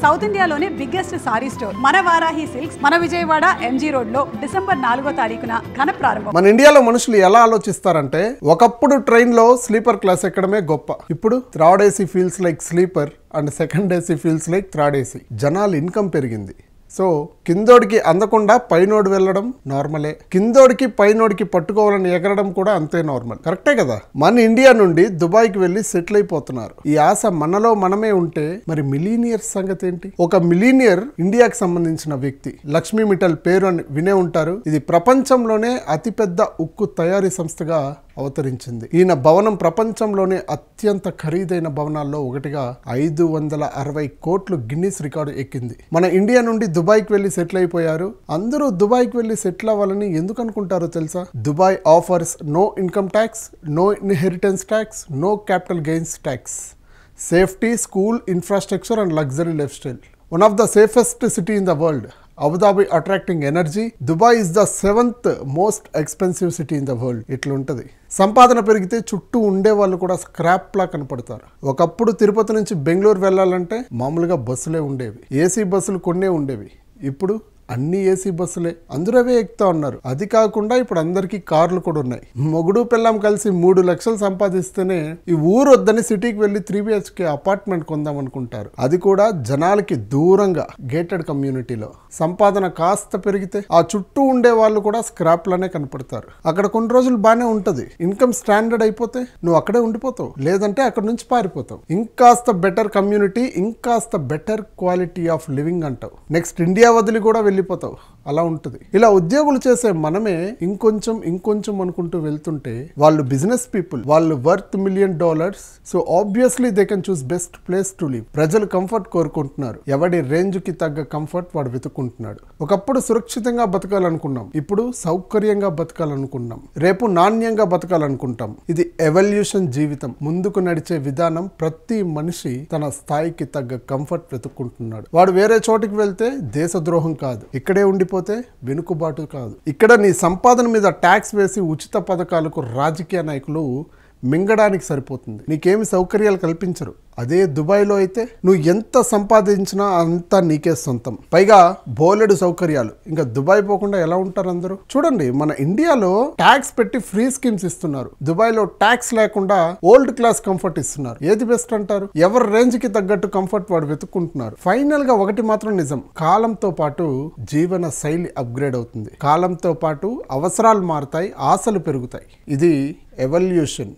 South ఇండియాలోనే biggest sorry store మన Varahi silks మన విజయవాడ ఎంజీ రోడ్ లో డిసెంబర్ 4వ తారీఖున ఘన ప్రారంభం. మన ఇండియాలో మనుషులు ఎలా ఆలోచిస్తారంటే ఒకప్పుడు ట్రైన్ లో స్లీపర్ క్లాస్ ఎక్కడమే గొప్ప. ఇప్పుడు third AC feels like sleeper and second AC feels like third AC. జనాల ఇన్కమ్ పెరిగింది. సో కిందోడికి అందకుండా పైనోడు వెళ్ళడం నార్మలే, కిందోడికి పైనోడికి పట్టుకోవాలని ఎగరడం కూడా అంతే నార్మల్. కరెక్టే కదా? మన ఇండియా నుండి దుబాయ్కి వెళ్ళి సెటిల్ అయిపోతున్నారు. ఈ ఆశ మనలో మనమే ఉంటే మరి మిలీనియర్స్ సంగతి ఏంటి? ఒక మిలీనియర్ ఇండియాకి సంబంధించిన వ్యక్తి, లక్ష్మీ మిట్టల్ పేరు అని వినే ఉంటారు. ఇది ప్రపంచంలోనే అతిపెద్ద ఉక్కు తయారీ సంస్థగా అవతరించింది. ఈయన భవనం ప్రపంచంలోనే అత్యంత ఖరీదైన భవనాల్లో ఒకటిగా 560 కోట్లు గిన్నిస్ రికార్డు ఎక్కింది. మన ఇండియా నుండి దుబాయ్కి వెళ్ళి సెటిల్ అయిపోయారు. అందరూ దుబాయ్కి వెళ్ళి సెటిల్ అవ్వాలని ఎందుకు అనుకుంటారో తెలుసా? Dubai offers no income tax, no inheritance tax, no capital gains tax, safety, school, infrastructure and luxury lifestyle. One of the safest city in the world. Abu Dhabi attracting energy. Dubai is the 7th most expensive city in the world. ఇట్లా ఉంటుంది. సంపాదన పెరిగితే చుట్టూ ఉండే వాళ్ళు కూడా scrap లా కనపడతారు. ఒకప్పుడు తిరుపతి నుంచి బెంగళూరు వెళ్ళాలంటే మామూలుగా బస్సులే ఉండేవి, ఏసీ బస్సులు కొన్నే ఉండేవి. ఇప్పుడు అన్ని ఏసీ బస్సులే, అందరూ అవే ఎక్కుతా ఉన్నారు. అది కాకుండా ఇప్పుడు అందరికీ కార్లు కూడా ఉన్నాయి. మొగుడు పిల్లం కలిసి 3 లక్షలు సంపాదిస్తేనే ఈ ఊరు వద్దని సిటీకి వెళ్ళి 3 BHK అపార్ట్మెంట్ కొందాం అనుకుంటారు. అది కూడా జనాలకి దూరంగా గేటెడ్ కమ్యూనిటీలో. సంపాదన కాస్త పెరిగితే ఆ చుట్టూ ఉండే వాళ్ళు కూడా స్క్రాప్ లానే కనపడతారు. అక్కడ కొన్ని రోజులు బాగానే ఉంటది, ఇన్కమ్ స్టాండర్డ్ అయిపోతే నువ్వు అక్కడే ఉండిపోతావు, లేదంటే అక్కడ నుంచి పారిపోతావు. ఇంకాస్త బెటర్ కమ్యూనిటీ, ఇంకాస్త బెటర్ క్వాలిటీ ఆఫ్ లివింగ్ అంటావు. నెక్స్ట్ ఇండియా వదిలి కూడా వెళ్ళిపోతావు. అలా ఉంటుంది. ఇలా ఉద్యోగులు చేసే మనమే ఇంకొంచెం అనుకుంటూ వెళ్తుంటే వాళ్ళు బిజినెస్ పీపుల్, వాళ్ళు worth $1 million. So obviously they can choose best place to live. ప్రజలు కంఫర్ట్ కోరుకుంటున్నారు. ఎవడి రేంజ్ కి తగ్గ కంఫర్ట్ వాడు వెతుక్కుంటున్నాడు. ఒకప్పుడు సురక్షితంగా బతకాలనుకున్నాం, ఇప్పుడు సౌకర్యంగా బతకాలనుకున్నాం, రేపు నాణ్యంగా బతకాలనుకుంటాం. ఇది ఎవల్యూషన్ జీవితం. ముందుకు నడిచే విధానం. ప్రతి మనిషి తన స్థాయికి తగ్గ కంఫర్ట్ వెతుక్కుంటున్నాడు. వాడు వేరే చోటికి వెళ్తే దేశద్రోహం కాదు, ఇక్కడే ఉండిపోతే వెనుకబాటు కాదు. ఇక్కడ నీ సంపాదన మీద ట్యాక్స్ వేసి ఉచిత పథకాలకు రాజకీయ నాయకులు మింగడానికి సరిపోతుంది. నీకేమి సౌకర్యాలు కల్పించరు. అదే దుబాయ్లో అయితే నువ్వు ఎంత సంపాదించినా అంతా నీకే సొంతం, పైగా బోలెడు సౌకర్యాలు. ఇంకా దుబాయ్ పోకుండా ఎలా ఉంటారు అందరూ? చూడండి, మన ఇండియాలో ట్యాక్స్ పెట్టి ఫ్రీ స్కీమ్స్ ఇస్తున్నారు, దుబాయ్లో ట్యాక్స్ లేకుండా ఓల్డ్ క్లాస్ కంఫర్ట్ ఇస్తున్నారు. ఏది బెస్ట్ అంటారు? ఎవరి రేంజ్ కి తగ్గట్టు కంఫర్ట్ వాడు వెతుక్కుంటున్నారు. ఫైనల్ గా ఒకటి మాత్రం నిజం, కాలంతో పాటు జీవన శైలి అప్గ్రేడ్ అవుతుంది. కాలంతో పాటు అవసరాలు మారుతాయి, ఆశలు పెరుగుతాయి. ఇది ఎవల్యూషన్.